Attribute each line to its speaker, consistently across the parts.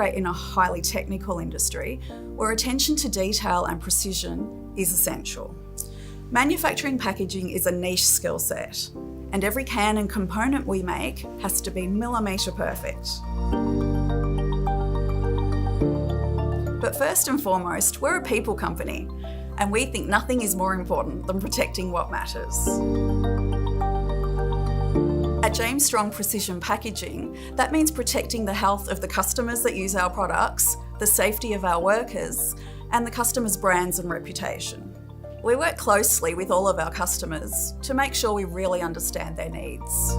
Speaker 1: operate in a highly technical industry where attention to detail and precision is essential. Manufacturing packaging is a niche skill set, and every can and component we make has to be millimetre perfect. But first and foremost, we're a people company, and we think nothing is more important than protecting what matters. At Jamestrong Precision Packaging, that means protecting the health of the customers that use our products, the safety of our workers, and the customers' brands and reputation. We work closely with all of our customers to make sure we really understand their needs.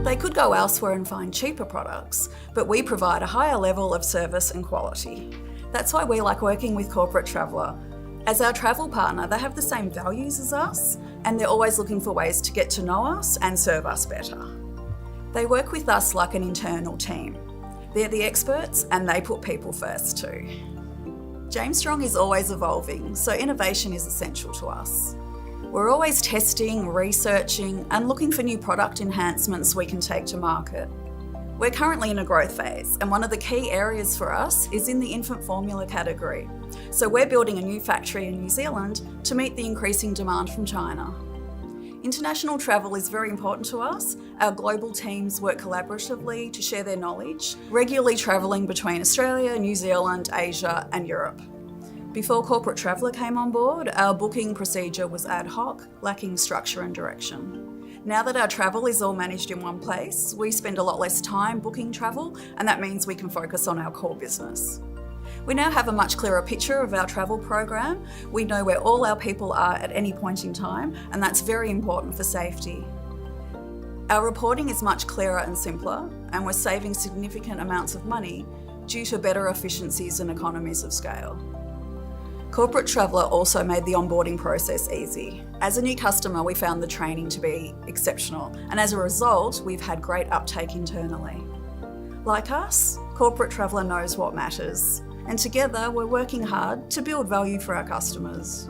Speaker 1: They could go elsewhere and find cheaper products, but we provide a higher level of service and quality. That's why we like working with Corporate Traveller. As our travel partner, they have the same values as us, and they're always looking for ways to get to know us and serve us better. They work with us like an internal team. They're the experts, and they put people first too. Jamestrong is always evolving, so innovation is essential to us. We're always testing, researching, and looking for new product enhancements we can take to market. We're currently in a growth phase, and one of the key areas for us is in the infant formula category. So we're building a new factory in New Zealand to meet the increasing demand from China. International travel is very important to us. Our global teams work collaboratively to share their knowledge, regularly travelling between Australia, New Zealand, Asia, and Europe. Before Corporate Traveller came on board, our booking procedure was ad hoc, lacking structure and direction. Now that our travel is all managed in one place, we spend a lot less time booking travel, and that means we can focus on our core business. We now have a much clearer picture of our travel program. We know where all our people are at any point in time, and that's very important for safety. Our reporting is much clearer and simpler, and we're saving significant amounts of money due to better efficiencies and economies of scale. Corporate Traveller also made the onboarding process easy. As a new customer, we found the training to be exceptional, and as a result, we've had great uptake internally. Like us, Corporate Traveller knows what matters, and together we're working hard to build value for our customers.